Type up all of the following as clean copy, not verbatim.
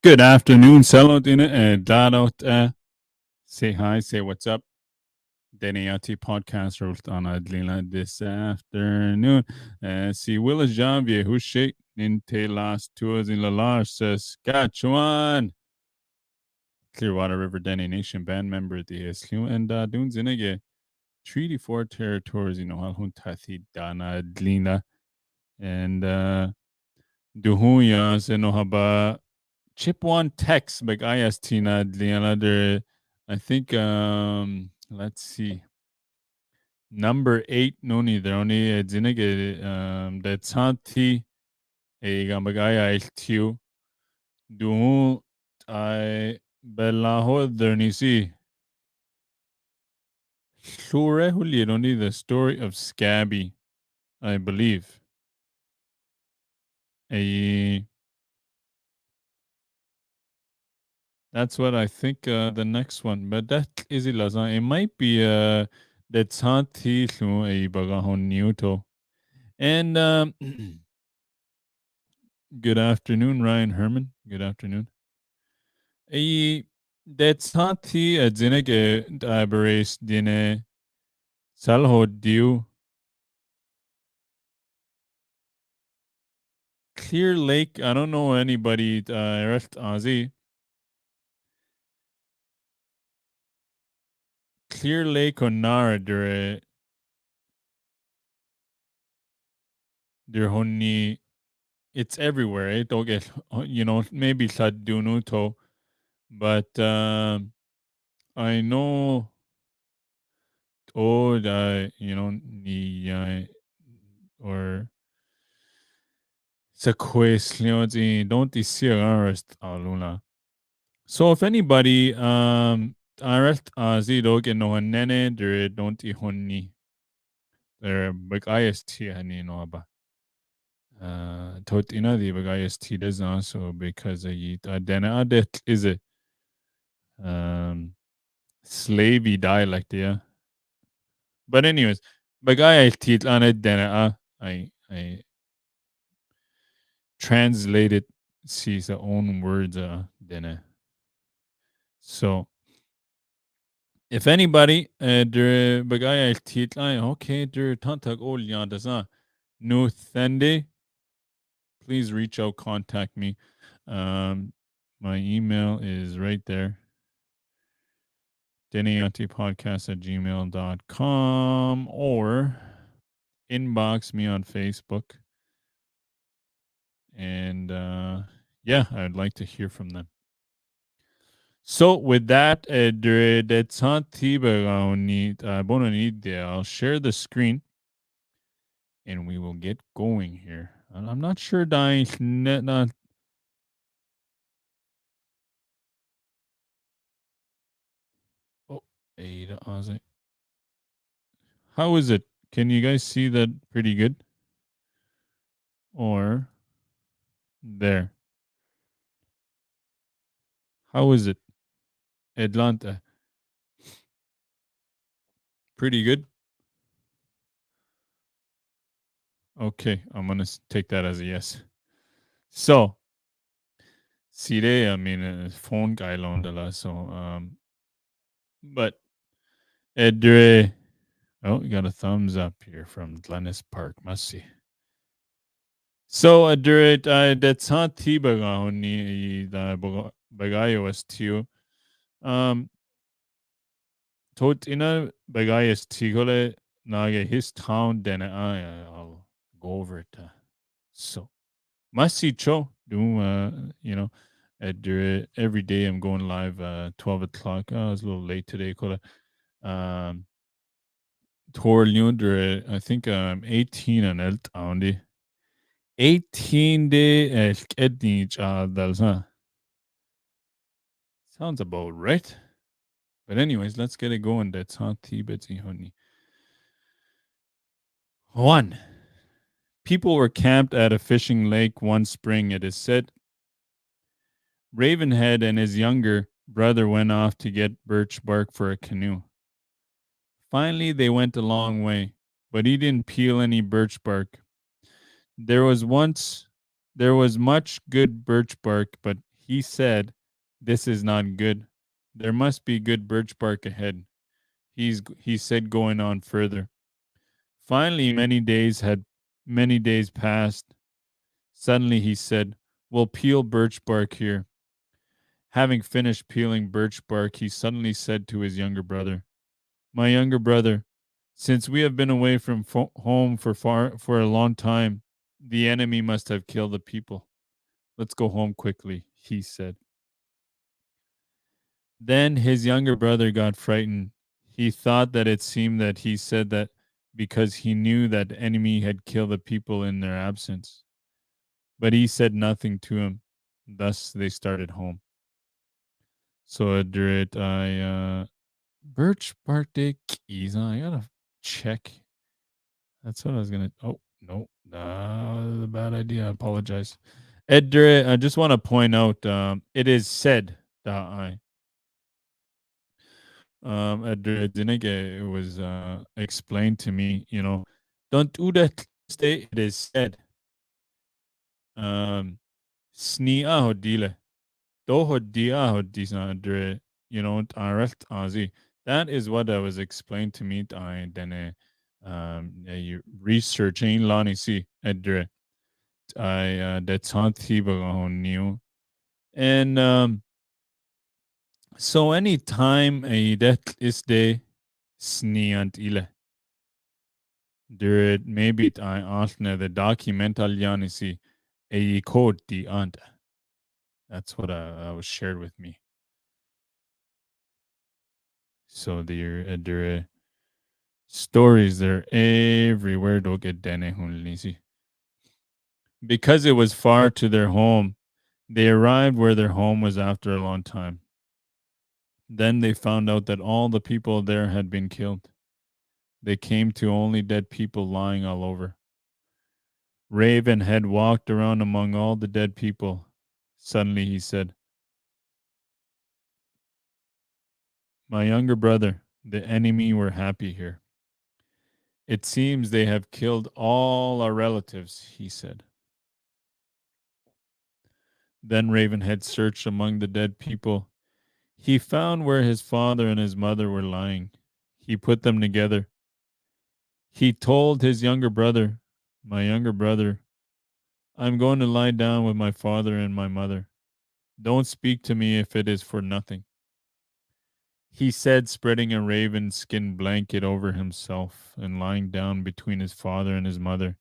Good afternoon, Salo Dene and Dadot. Say hi, say what's up. Dene Yati podcast roast on Adlina this afternoon. Si Willis Janvier, who's shake Ninte last tours in La Large, Saskatchewan. Clearwater River Dene Nation band member the SQ and Dun Zinege. Treaty 4 territories, Halhun Tathi Dana Adlina. And Duhunya Senohaba. Chipewyan Text by Tina Diana. I think let's see. Number 8 noni there only zinege that santi a gambagaya iltiu du I bellaho there nisi sure only the story of Scabby, I believe. That's what I think the next one. But that is it. It might be that Santi a bagahon Newto. And good afternoon, Ryan Herman. Good afternoon. That Santi a zinege diaberes dine salho diu Clear Lake. I don't know anybody rest Aussie. Clear Lake or Nara der honni. It's everywhere. Don't get maybe Sadunuto, but I know. Oh, ni or sa question don't arrest aluna. So if anybody arrest zido get no nene there don't honni there bag ist hani no ba tot ina the bag ist does also because then adet is a slavey dialect, yeah. But anyways, bagay ist I translated his own words dene. So if anybody der bagay okay der tantag ol yanda no thende, please reach out, contact me. My email is right there. DeneYatiPodcast@gmail.com or inbox me on Facebook. And yeah, I'd like to hear from them. So with that, I'll share the screen and we will get going here. I'm not sure not. Oh, Ada Ozzy. How is it? Can you guys see that pretty good? Or there? How is it? Atlanta. Pretty good. Okay, I'm gonna take that as a yes. So, Sire, I mean, phone guy loaned so but Edre, oh, you got a thumbs up here from Glennis Park. Must see. So Edre, that's not Tibaga ni the Bagayo was too. Tot ina Bagayas Tigole Nage his town, then I'll go over it. So must cho do every day I'm going live 12 o'clock. I was a little late today. I think 18 and elk on the 18 day elk ednich sounds about right. But anyways, let's get it going. That's how Tibetsi honey. 1. People were camped at a fishing lake one spring, it is said. Ravenhead and his younger brother went off to get birch bark for a canoe. Finally, they went a long way, but he didn't peel any birch bark. There was much good birch bark, but He said, "This is not good. There must be good birch bark ahead." He said, going on further. Finally, many days passed. Suddenly he said, "We'll peel birch bark here." Having finished peeling birch bark, he suddenly said to his younger brother, "My younger brother, since we have been away from home for a long time, the enemy must have killed the people. Let's go home quickly," he said. Then his younger brother got frightened. He thought that it seemed that he said that because he knew that the enemy had killed the people in their absence. But he said nothing to him. Thus they started home. So Adrit, Birch bark day keys. I gotta check. That's what I was gonna. Oh no, a bad idea. I apologize. Edre, I just want to point out. It is said that Edre Dinege, it was explained to me. Don't do that. Stay. It is said. Sni ahodile. Dohodia hodisa Edre. Arelt azi. That is what I was explained to me. I then researching Lani si Edre. I that's new. And so any time a det is de sniant ile. Der maybe I altne the documental yanisi a code the ant. That's what I was shared with me. So there stories they're everywhere do get dene hunlisi. Because it was far to their home, they arrived where their home was after a long time. Then they found out that all the people there had been killed. They came to only dead people lying all over. Raven had walked around among all the dead people. Suddenly he said, "My younger brother, the enemy were happy here. It seems they have killed all our relatives," he said. Then Ravenhead searched among the dead people. He found where his father and his mother were lying. He put them together. He told his younger brother, "My younger brother, I'm going to lie down with my father and my mother. Don't speak to me if it is for nothing," he said, spreading a raven skin blanket over himself and lying down between his father and his mother.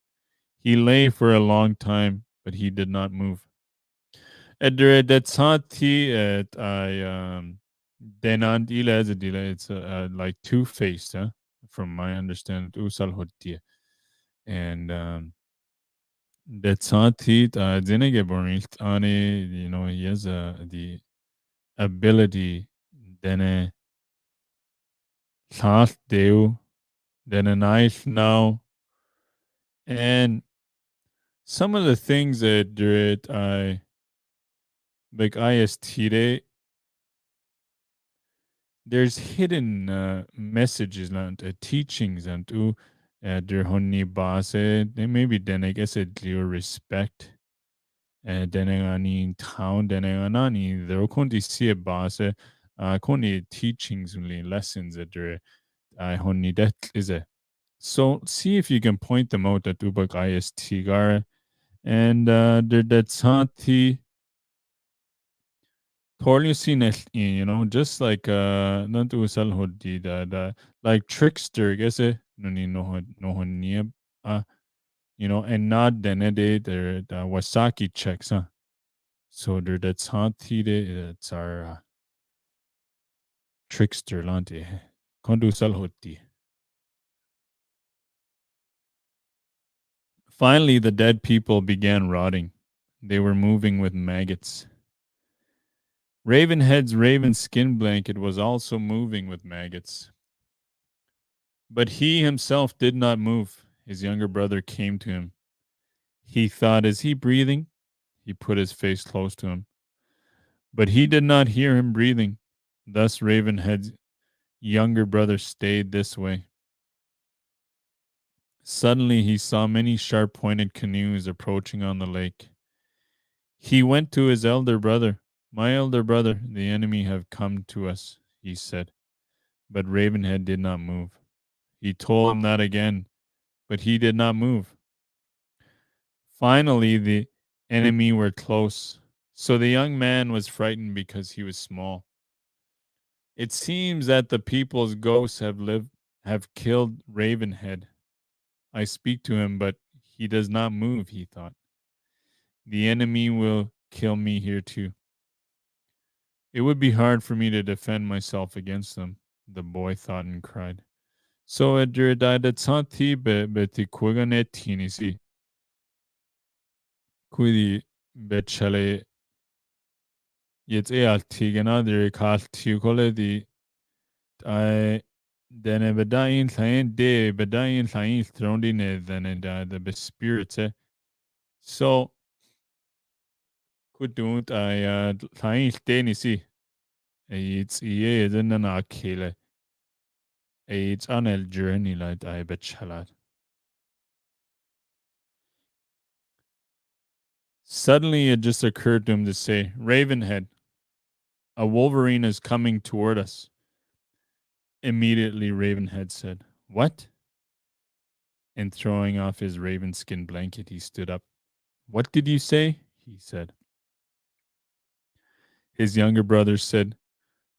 He lay for a long time, but he did not move. At Sati at I Denant ila as a delay, it's like two-faced, huh? From my understanding, Usal Hotia. And that Sati Zinege Bornilt Ani, he has the ability then thought deu then a knife now, and some of the things that did I like IST there's hidden messages and teachings and der honni base they maybe then I guess it your respect then ani town then anani there konti see base konti teachings only lessons that there I honni that is a so see if you can point them out at ubak IST gar and there that's hati just like not usal hodi the like trickster guess it no ni no niya and not denede the wasaki checks so there that's hati it's our trickster lante kondu usal hodi. Finally the dead people began rotting. They were moving with maggots. Ravenhead's raven skin blanket was also moving with maggots. But he himself did not move. His younger brother came to him. He thought, "Is he breathing?" He put his face close to him. But he did not hear him breathing. Thus Ravenhead's younger brother stayed this way. Suddenly he saw many sharp pointed canoes approaching on the lake. He went to his elder brother. My elder brother, the enemy have come to us, he said. But Ravenhead did not move. He told him that again, but he did not move. Finally, the enemy were close, so the young man was frightened because he was small. It seems that the people's ghosts have killed Ravenhead. I speak to him, but he does not move, he thought. The enemy will kill me here too. It would be hard for me to defend myself against them, the boy thought and cried. So Adrida Tsanti beti Kwagane Tinisi. Kudi Betchale yet Tigana de Kal Tikole di I Dene Bedain Thain de Bedain Thain Throndine than the spirits. So could don't I Thain Denisi. It's ye than an akele. It's an el journey like I betchalat. Suddenly it just occurred to him to say, Ravenhead, a wolverine is coming toward us. Immediately Ravenhead said, What? And throwing off his raven skin blanket, he stood up. What did you say? He said. His younger brother said,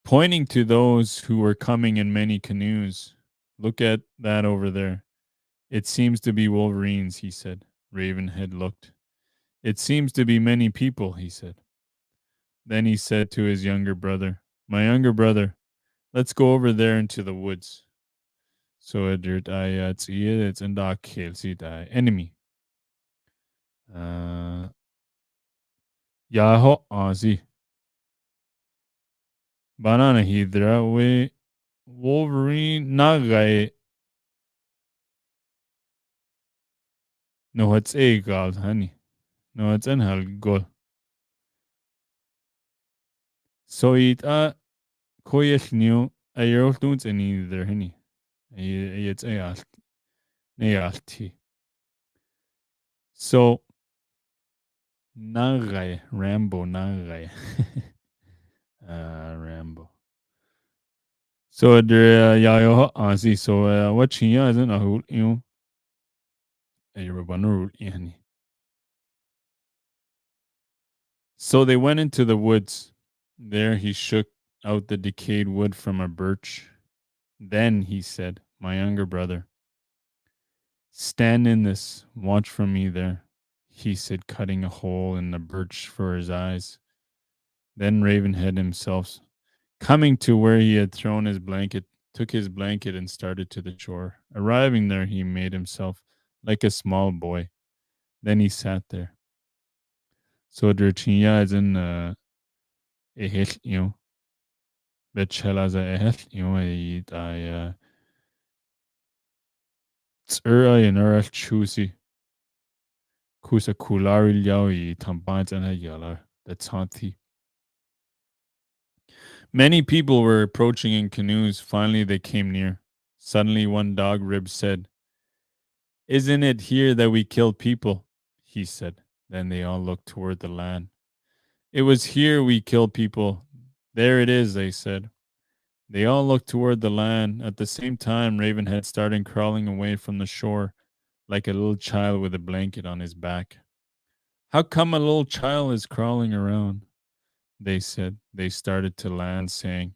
pointing to those who were coming in many canoes, Look at that over there. It seems to be wolverines, he said. Ravenhead looked. It seems to be many people, he said. Then he said to his younger brother, My younger brother, let's go over there into the woods. So it's in the kill, see the enemy. Yaho Aussie. Banana Hydra we Wolverine Nagai. No, it's a god, honey. No, it's an hell goal. So it koyesh new a year don't any either, honey. It's a alt. So Nagai, Rambo Nagai. Rambo. So der jag ansi så vad чиня isn't a whole a So they went into the woods. There he shook out the decayed wood from a birch. Then he said, My younger brother, stand in this, watch for me there, he said, cutting a hole in the birch for his eyes. Then Ravenhead himself, coming to where he had thrown his blanket, took his blanket and started to the shore. Arriving there, he made himself like a small boy. Then he sat there. So Dirchinya is in ehel, Betchelaza ehel, I tsura in earth chusi. Kusa kulari liao tampans and a yellow. That's haunty. Many people were approaching in canoes. Finally, they came near. Suddenly, one dog rib said, Isn't it here that we killed people? He said. Then they all looked toward the land. It was here we killed people. There it is, they said. They all looked toward the land. At the same time, Ravenhead started crawling away from the shore like a little child with a blanket on his back. How come a little child is crawling around? They said. They started to land, saying,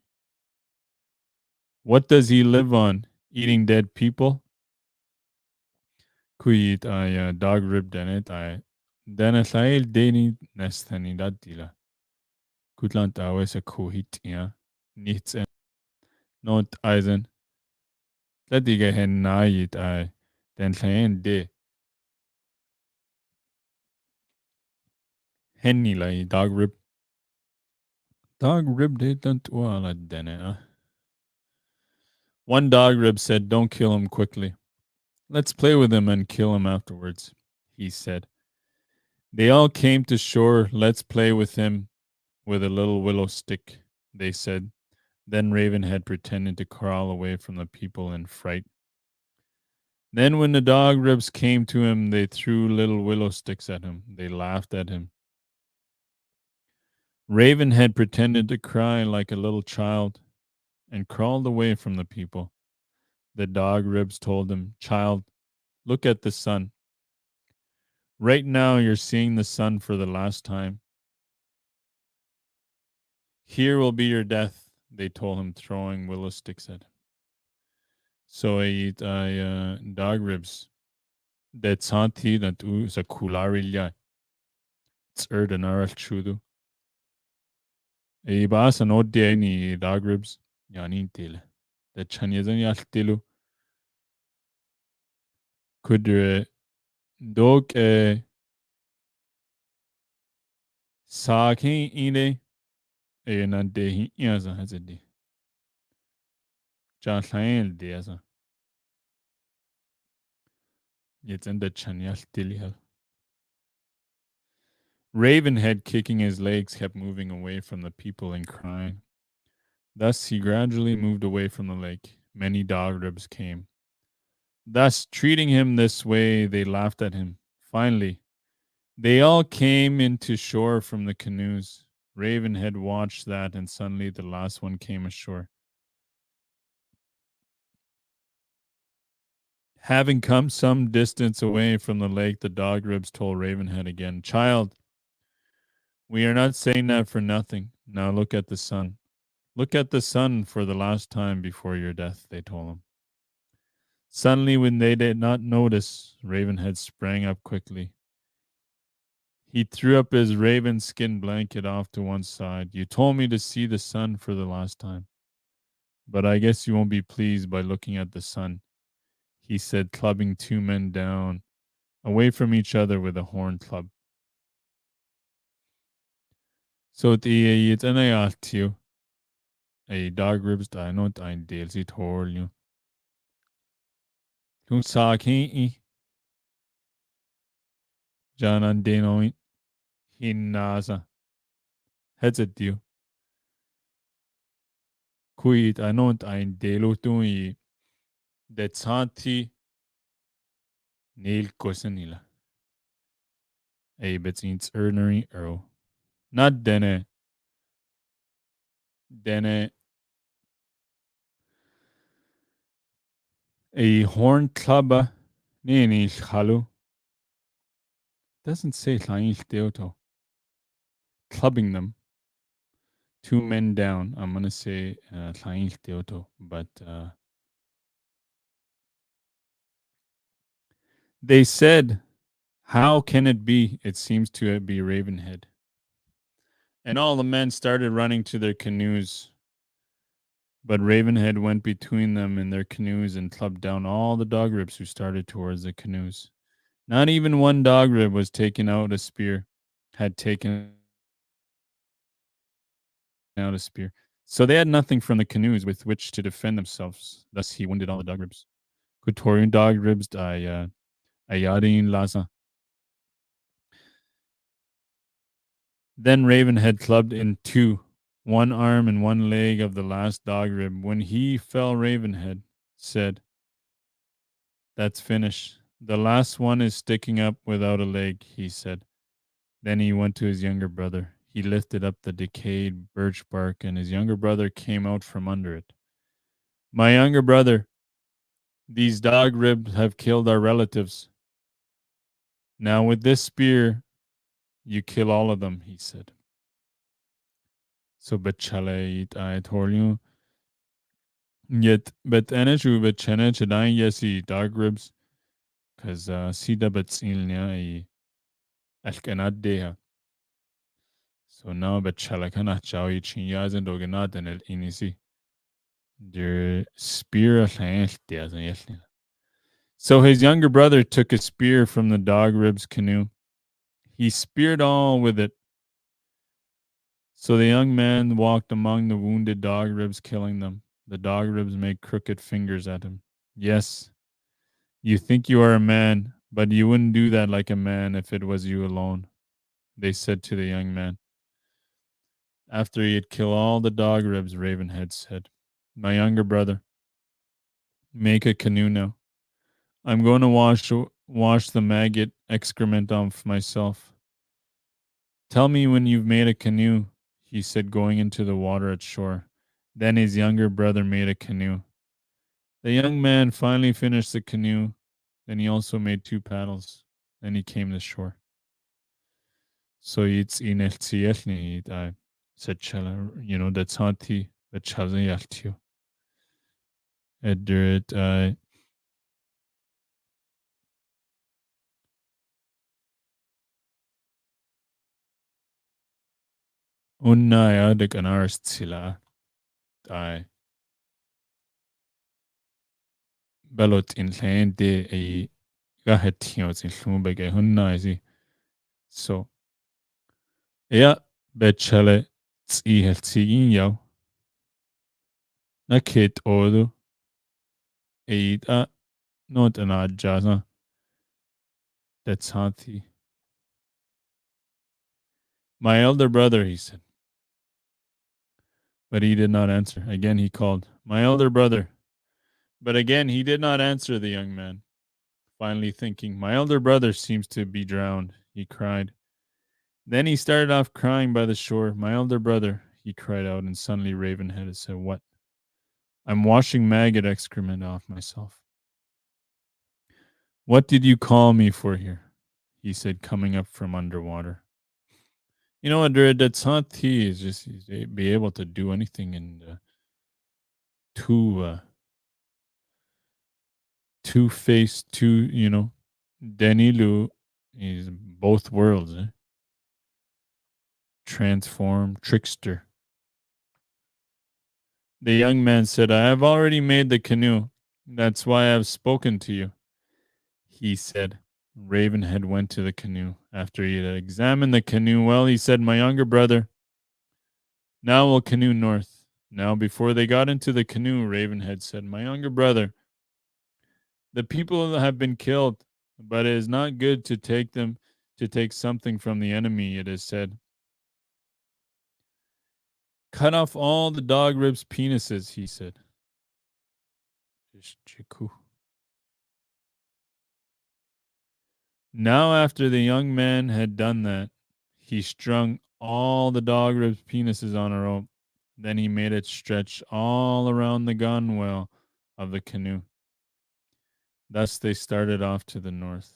What does he live on? Eating dead people? Kuit I dog ribbed in it. I Danasail Deni Nestani Dadila. Kutlant awes a kuhit, ja. Nichts not Eisen. Ladiga hen naid I. Den Sain de. Henny lay dog rib. Dog rib de don't wala dene. One dog rib said, Don't kill him quickly. Let's play with him and kill him afterwards, he said. They all came to shore. Let's play with him with a little willow stick, they said. Then Ravenhead pretended to crawl away from the people in fright. Then when the dog ribs came to him, they threw little willow sticks at him. They laughed at him. Ravenhead pretended to cry like a little child and crawled away from the people. The dog ribs told him, "Child, look at the sun. Right now, you're seeing the sun for the last time. Here will be your death," they told him, throwing willow sticks at him. So I dog ribs. That santi that u sa kularilya. It's an aral chudu. Bas an odde ni dog ribs. Yani til. The chanyazan yaltilu. Could dog sakin ine. Nan de hi yaza hazadi. Jan lain de yaza. It's in the chanyal tilihal. Ravenhead, kicking his legs, kept moving away from the people and crying. Thus he gradually moved away from the lake. Many dog ribs came. Thus, treating him this way, they laughed at him. Finally, they all came into shore from the canoes. Ravenhead watched that, and suddenly the last one came ashore. Having come some distance away from the lake, the dog ribs told Ravenhead again, "Child, we are not saying that for nothing. Now look at the sun. Look at the sun for the last time before your death," they told him. Suddenly, when they did not notice, Ravenhead sprang up quickly. He threw up his raven skin blanket off to one side. "You told me to see the sun for the last time, but I guess you won't be pleased by looking at the sun," he said, clubbing two men down away from each other with a horn club. So it's an ayatio. A dog ribs die not ein delsi torlio. Lung sa ki Janan denoin hinasa. Heads at you. Quid anont ein delutui det santi nil kosanila. A betins ernary earl. Not dene. Dene. A horn clubba. Nini halu. Doesn't say Lain Deoto. Clubbing them. Two men down. I'm going to say Lain Deoto, but they said, "How can it be?" It seems to be Ravenhead. And all the men started running to their canoes. But Ravenhead went between them and their canoes and clubbed down all the dog ribs who started towards the canoes. Not even one dog rib was taken out a spear, had taken out a spear. So they had nothing from the canoes with which to defend themselves. Thus he wounded all the dog ribs. Kutorian dog ribs ayadin laza. Then Ravenhead clubbed in two, one arm and one leg of the last dog rib. When he fell, Ravenhead said, "That's finished. The last one is sticking up without a leg," he said. Then he went to his younger brother. He lifted up the decayed birch bark, and his younger brother came out from under it. "My younger brother, these dog ribs have killed our relatives. Now with this spear, you kill all of them," he said. So betchale I told you. Yet bet eneshu betchene chedain yesi dog ribs. Cause sida betsilnia I alkanad deha. So now betchala kana chawi chinyazen dogenad en el inisi. Der spear alhan. So his younger brother took a spear from the dog rib's canoe. He speared all with it. So the young man walked among the wounded dog ribs, killing them. The dog ribs made crooked fingers at him. "Yes, you think you are a man, but you wouldn't do that like a man if it was you alone," they said to the young man. After he had killed all the dog ribs, Ravenhead said, "My younger brother, make a canoe now. I'm going to wash the maggot excrement off myself. Tell me when you've made a canoe." he said, going into the water at shore. Then his younger brother made a canoe. The young man finally finished the canoe. Then he also made 2 paddles. Then he came to shore. So it's in el cielni I said chala, that's hanti, but chalza yaltio. Edrit I unna ya de canars sila I belot in lende a gahetio in Schlumbege hunna isi. So ja, betchale tsi el tsigin yaw. Na kit odu. Eid not an odd jaza. That's hanti. My elder brother, he said. But he did not answer. Again he called, my elder brother. But again he did not answer the young man. Finally thinking, my elder brother seems to be drowned, he cried. Then he started off crying by the shore. My elder brother, he cried out, and suddenly Ravenhead had said, what? I'm washing maggot excrement off myself. What did you call me for here? He said, coming up from underwater. You know what, that's not he is just be able to do anything and two-faced, Denilu is both worlds, transform, trickster. The young man said, I have already made the canoe. That's why I have spoken to you. He said. Ravenhead went to the canoe. After he had examined the canoe well, he said, my younger brother, now we'll canoe north. Now, before they got into the canoe, Ravenhead said, my younger brother, the people have been killed, but it is not good to take something from the enemy, it is said. Cut off all the dog ribs' penises, he said. Now, after the young man had done that, he strung all the dog ribs' penises on a rope. Then he made it stretch all around the gunwale of the canoe. Thus they started off to the north.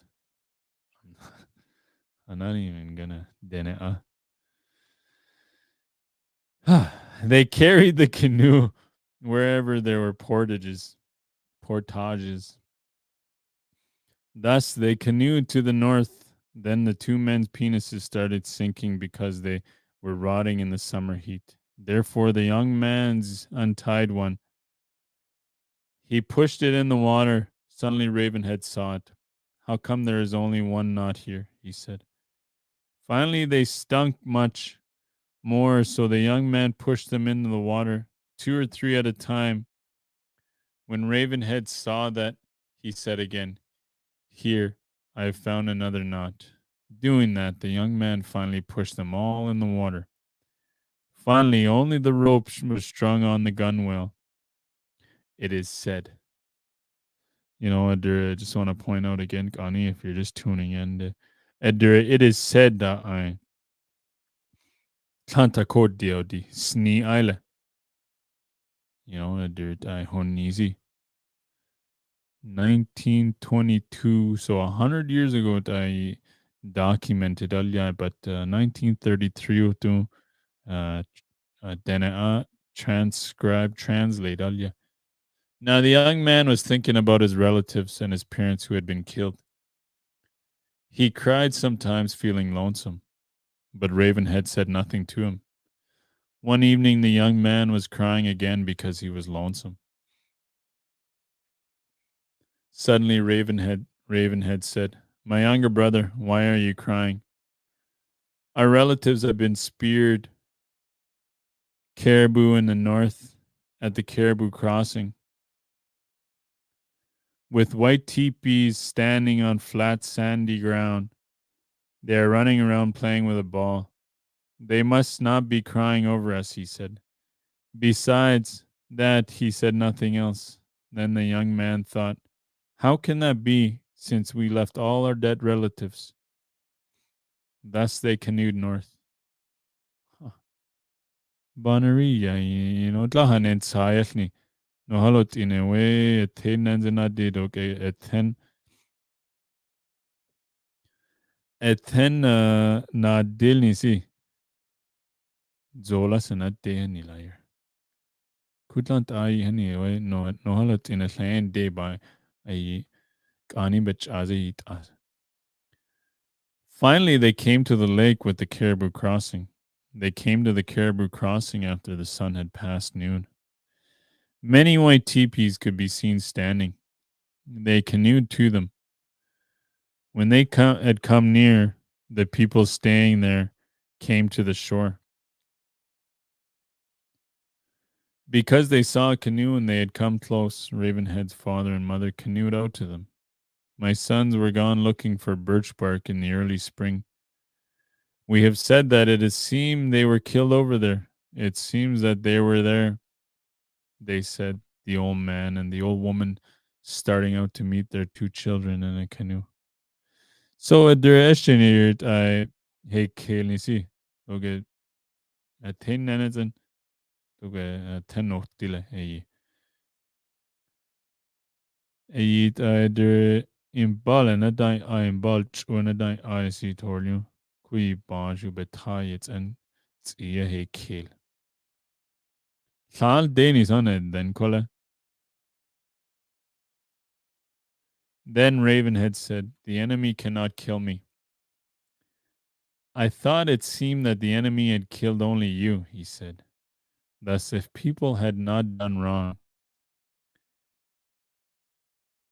I'm not even gonna Dene. They carried the canoe wherever there were portages. Thus they canoed to the north. Then the 2 men's penises started sinking because they were rotting in the summer heat. Therefore the young man's untied one. He pushed it in the water. Suddenly Ravenhead saw it. How come there is only one knot here? He said. Finally they stunk much more, so the young man pushed them into the water, 2 or 3 at a time. When Ravenhead saw that, he said again, here, I have found another knot. Doing that, the young man finally pushed them all in the water. Finally, only the rope was strung on the gunwale. It is said. Edder, I just want to point out again, Connie, if you're just tuning in, Edder, it is said that I Tanta cordio di sni eile. Edder, I hon easy. 1922, so 100 years ago, I documented alya, but 1933 to Dene transcribe, translate alya. Now the young man was thinking about his relatives and his parents who had been killed. He cried sometimes, feeling lonesome, but Ravenhead said nothing to him. One evening the young man was crying again because he was lonesome. Suddenly Ravenhead said, my younger brother, why are you crying? Our relatives have been speared. Caribou in the north at the Caribou Crossing. With white teepees standing on flat sandy ground. They are running around playing with a ball. They must not be crying over us, he said. Besides that, he said nothing else. Then the young man thought, how can that be, since we left all our dead relatives? Thus they canoed north. Huh. Banaria, tlahan and sayelni. No halot in a way, a ten and then I did okay, a ten na dilni si. Zola sanat de ni liar. Kutlant I anyway, no halot in a land day by a kani bach as it as. Finally, they came to the lake with the caribou crossing. They came to the caribou crossing after the sun had passed noon. Many white teepees could be seen standing. They canoed to them. When they had come near, the people staying there came to the shore. Because they saw a canoe and they had come close, Ravenhead's father and mother canoed out to them. My sons were gone looking for birch bark in the early spring. We have said that it has seemed they were killed over there. It seems that they were there, they said, the old man and the old woman starting out to meet their two children in a canoe. So at their estimated, I hey Kelnisi, okay, at 10 nanazan, okay, 10 nochtile, der in ballen, a dine I in bulge or a dine I see torlu, qui bonju betayets and it's hey kill. Sal Danis on it then, Cola. Then Ravenhead said, the enemy cannot kill me. I thought it seemed that the enemy had killed only you, he said. Thus, if people had not done wrong.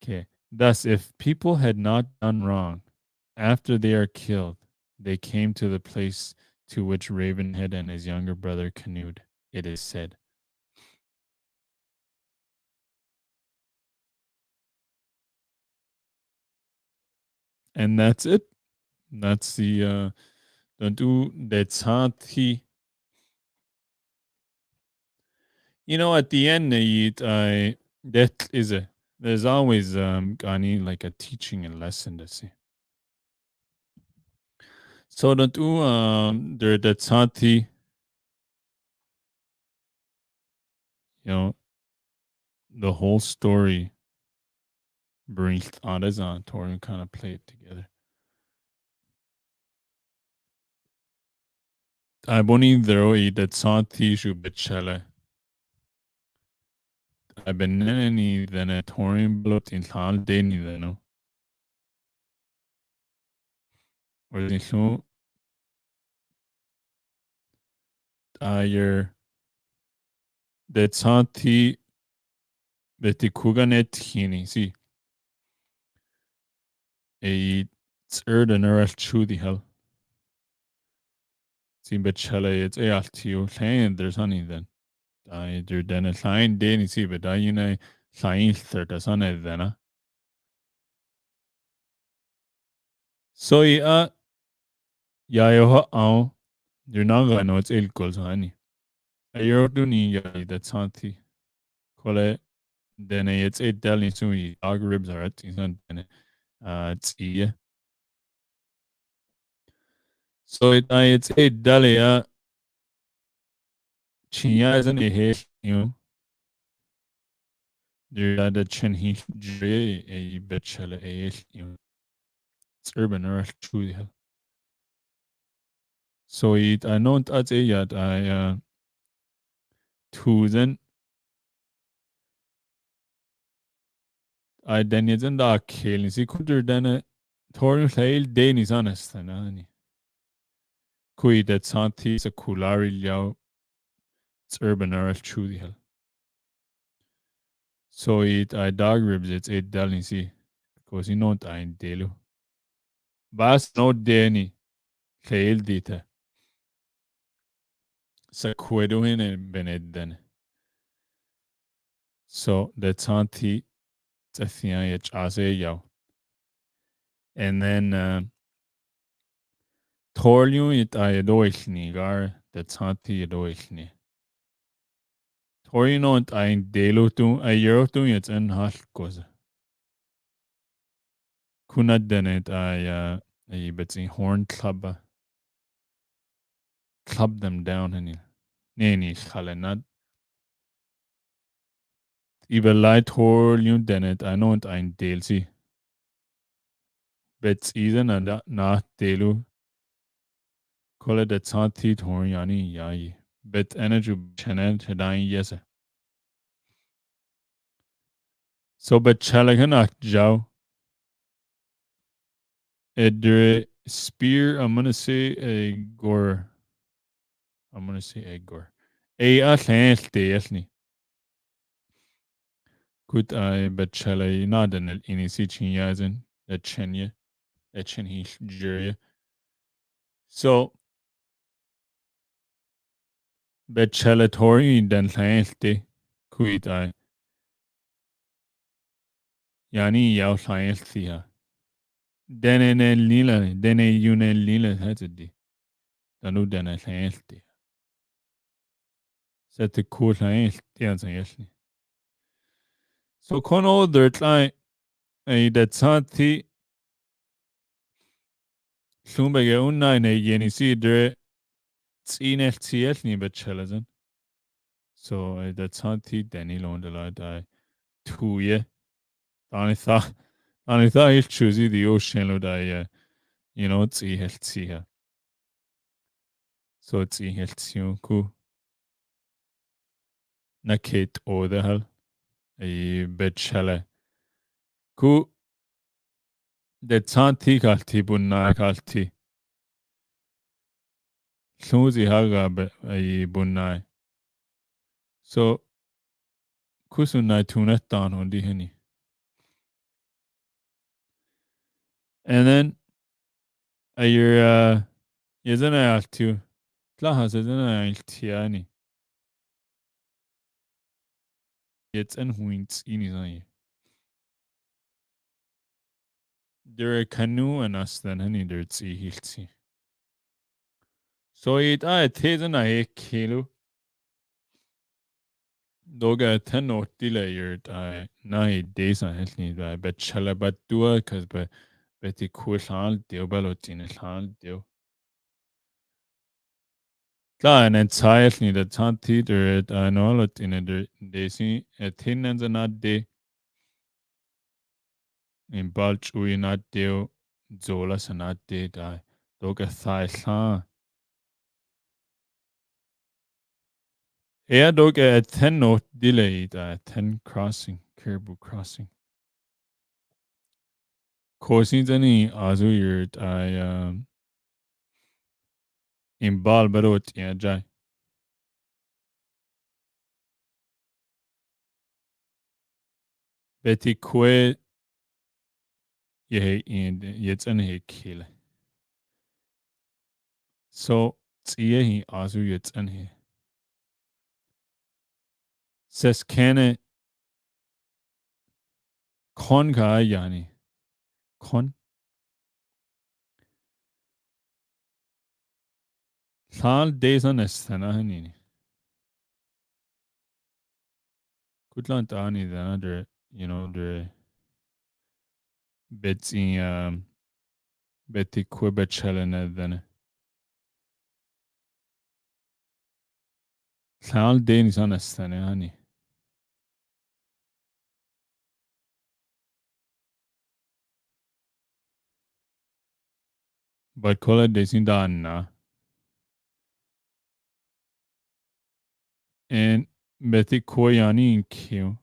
Okay. Thus, if people had not done wrong, after they are killed, they came to the place to which Ravenhead and his younger brother canoed, it is said. And that's it. That's the don't do that's he. At the end that is a there's always Gani like a teaching and lesson to see. So don't do there that's he, the whole story brings others on tour and kind of play it together. I believe there is that Santi should be chele. I've been any than a touring bloat in Hal Deni then. Or the show your that Santi beti kuganet hini. See, a third and earth chew the hell. See, but chele, it's a altio saying there's honey then. I there then a sign Deni see, but I sign third as honey then. So, ja, jag har you're not gonna know it's ilkol honey. You're doing that's Santi. Kole then it's a deli soon dog ribs are at it's so it's a deli chinya isn't a hash there the chin he dre a betchella a it's urban or true so I know that's a yet I tusen I then it's in the kill see could there then a torn tail Danish honest and kui that Santi is a kulari liao it's urban or true so I dog ribs it's a deli see because ein delu. Was no deni tail dita sa kweduhin and benedden. So the tanti tathia ase yo. And then Torliu it I doichni gar the tanti doichni. Torino and ein delu tu a year tu it's en halt goza. Kunad denet I bets in horn club them down and Neni Chalenat. Iber Light Hor Lun Dennet, I know ein Delsi. Bets Eden and not Delu. Kolle det Santi Toriani Yai. Bet Energy Channel Chadain Yes. So bet Chalagan Jow. Edre Spear, I'm gonna say a gore. I'm gonna say a gore. A Atlanti. Good I bet Chala not an inisi chinyazin, a chenya, a chenhish juria. So bet Chala Tori dan Atlanti. Quit I. Yani Yao Atlantia. Dene Lila, Dene Une Lila has it. Danu dan Atlanti. Set the cool Atlanti. So kono dirt line a that santi Slumbege unna ne yenisi dre tsinel tiel ni betchelazen. So that santi Danny Londela die tuye. Anitha il choosy the ocean lo die tsi heltsia. So tsi heltsion ku na kate o the hell a betchela ku that santi kalti bunna kalti. Sluzi haga a bunna. So kusunai tunet down on the henny. And then your yazana altu. Tlaha yazana altiani. Jetzt en huint ini zai. Der canoe and us then honey der tsi hiltsi. So it a tezen a kilo. Doga ten or delayed I na days on helni by bet chalabat dua cause betty cool hal deo ballotin hal deo. Klar, en Zeit ni der Tanti der Anolot in der Desi tin and not de in Balch we not deo Zolas and not de die. Doga thigh sa. Dog a 10 note delayed 10 crossing, Caribou crossing. Coursing any azu yurt I in bal barot ya jai. Betty que ye in yet an he kill. So tsiye he azu yet an he. Says kene kon ka yani. Kon Sal days on estana hanini. Kutlant ani the another the Betsy Betty Quebechelena then. Sal days on estana hani. But kolla desin da anna. And Betty koyani in Q.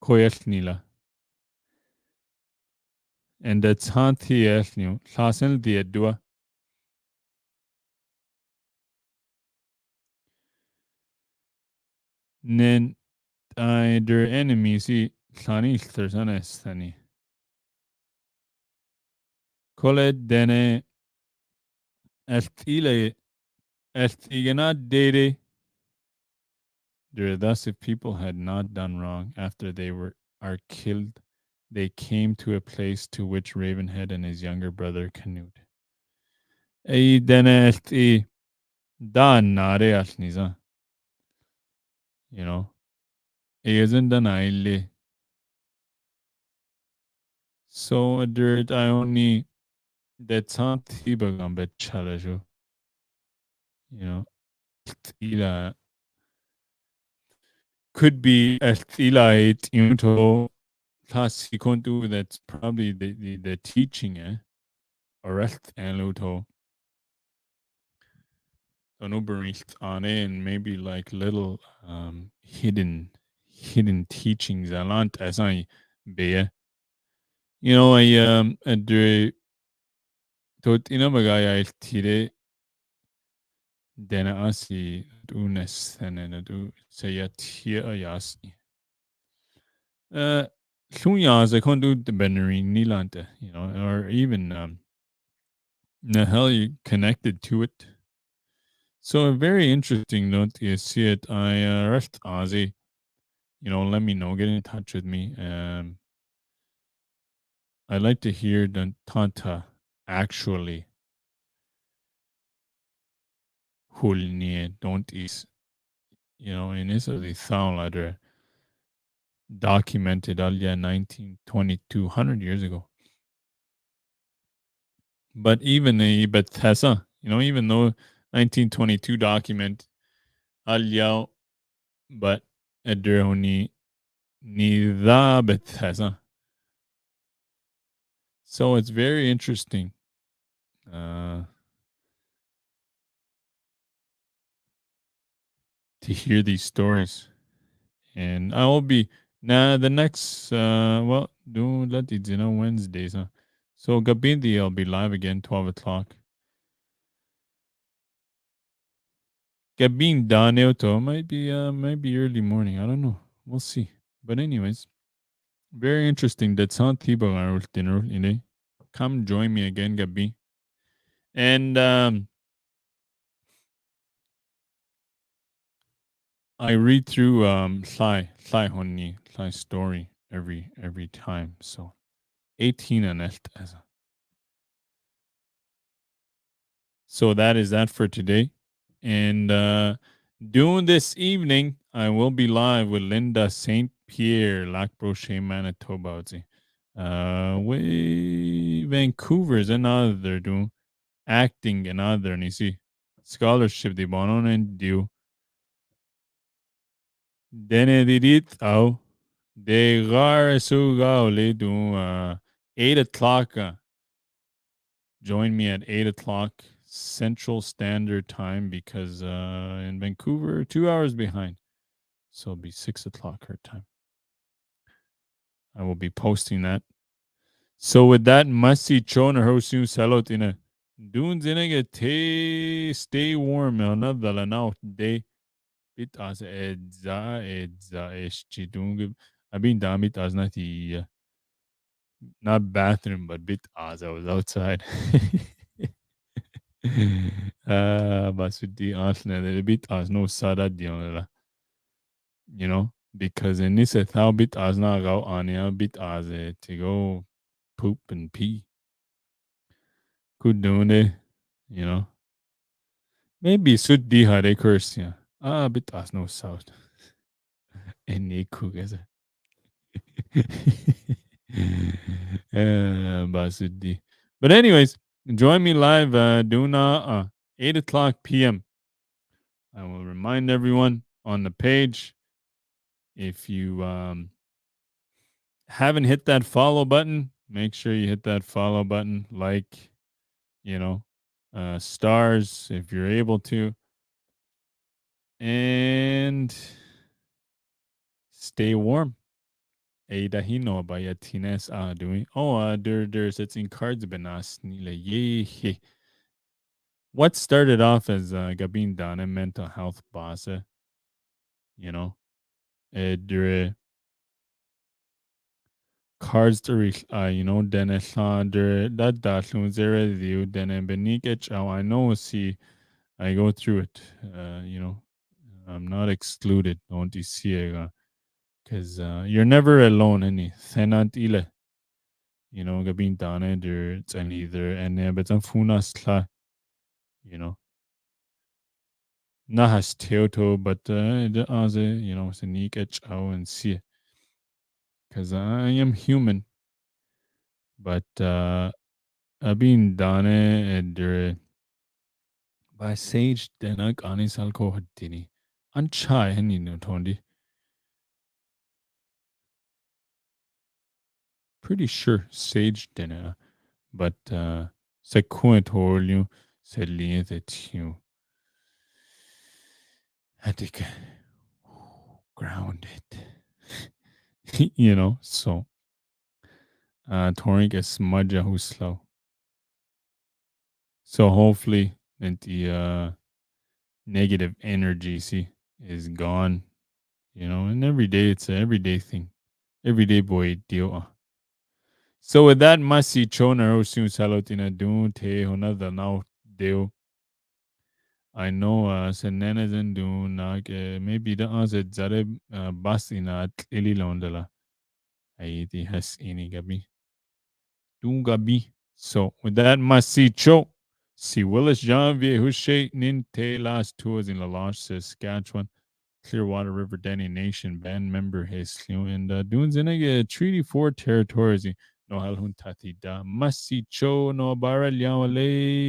Koyasnila. And that's hanti esnu. Sasen diedua. Nen their enemies sani stersana estani. Kolle dene estile estigena dede. Thus, if people had not done wrong after they are killed, they came to a place to which Ravenhead and his younger brother canoed. Ei dene esti da nare asniza. You know, he isn't an aile. So dirt I only that sant hibagam bet chalajo. You know, Ila could be Elite into plus Sikontu, that's probably the teaching, Arrest and Luto. Onuberist on it, and maybe like little hidden teachings alant as I be. I do tot inamagaya tire dena asi unes and do say at here yasi. Lunyas I can't do the benary nilante, or even the hell you connected to it. So a very interesting note is see it I rest Ozzy, let me know, get in touch with me. I'd like to hear the Tanta actually Hulnie don't is, in this of the sound letter documented earlier 1922, 100 years ago. But even the Bethesda, even though 1922 document earlier, but Adroni ni the Bethesda. So it's very interesting. To hear these stories. And I will be the next do let it Wednesdays, huh? So Gabindi I'll be live again 12 o'clock. Gabin Daneoto might be early morning. I don't know. We'll see. But anyways, very interesting. That's on Tibo dinner, Come join me again, Gabi. And I read through Sai Honni, Sai story every time. So 18 and as. So that is that for today. And doing this evening, I will be live with Linda St. Pierre, Lac Brochet, Manitoba. Vancouver's another doing acting another, and you see scholarship the bonon and do. Dene didit au de gar suga le do 8 o'clock. Join me at 8 o'clock Central Standard Time because in Vancouver, 2 hours behind. So it'll be 6 o'clock her time. I will be posting that. So with that, masi chona hosu salot in a dun zinega te stay warm another now day bit as edza eshi dung. I've been damit as not bathroom but bit as I was outside. Basudi Arsenal a bit as no sada dion, because in this a thou bit as na go on a bit as to go poop and pee. Good doing it, you know. Maybe sud di hare curse, yeah. Bit as no south. And ne kugas. Basudi. But anyways, join me live Duna 8 o'clock p.m. I will remind everyone on the page, if you haven't hit that follow button, make sure you hit that follow button, like, stars if you're able to, and stay warm. Dahino by Tines doing. There's it's in cards benas nile. Yay. What started off as Gabin Dana mental health boss, there cards to reach, dene sander that zere view dene benikech. I know, see, I go through it. I'm not excluded. Don't you see it? Because you're never alone. Any senant ile, gabin dane der and either and but I'm funas kla, you know. Nahas teoto, but the aze, senikech and see, because I am human. But I've been done it, By Sage Denak Anis Alko Hadini. Anchai Henino Tondi. Pretty sure Sage Dena. But Sequent Horliu said Lian that you had to get grounded. So Toring is smudge who's slow. So hopefully that the negative energy is gone. And every day it's an everyday thing. Everyday boy deal. So with that masi chona soon salotina dun te honada now deal. I know senanas and dun maybe the answer zareb basina ili londala. I has any gabi. Dun gabi. So with that masi cho. Si Willis Janvier Hushe Ninte last tours in La Loche, Saskatchewan. Clearwater River Dene Nation band member Hesliu and Dunes in a Treaty 4 territories no halhun tatida masi cho no bara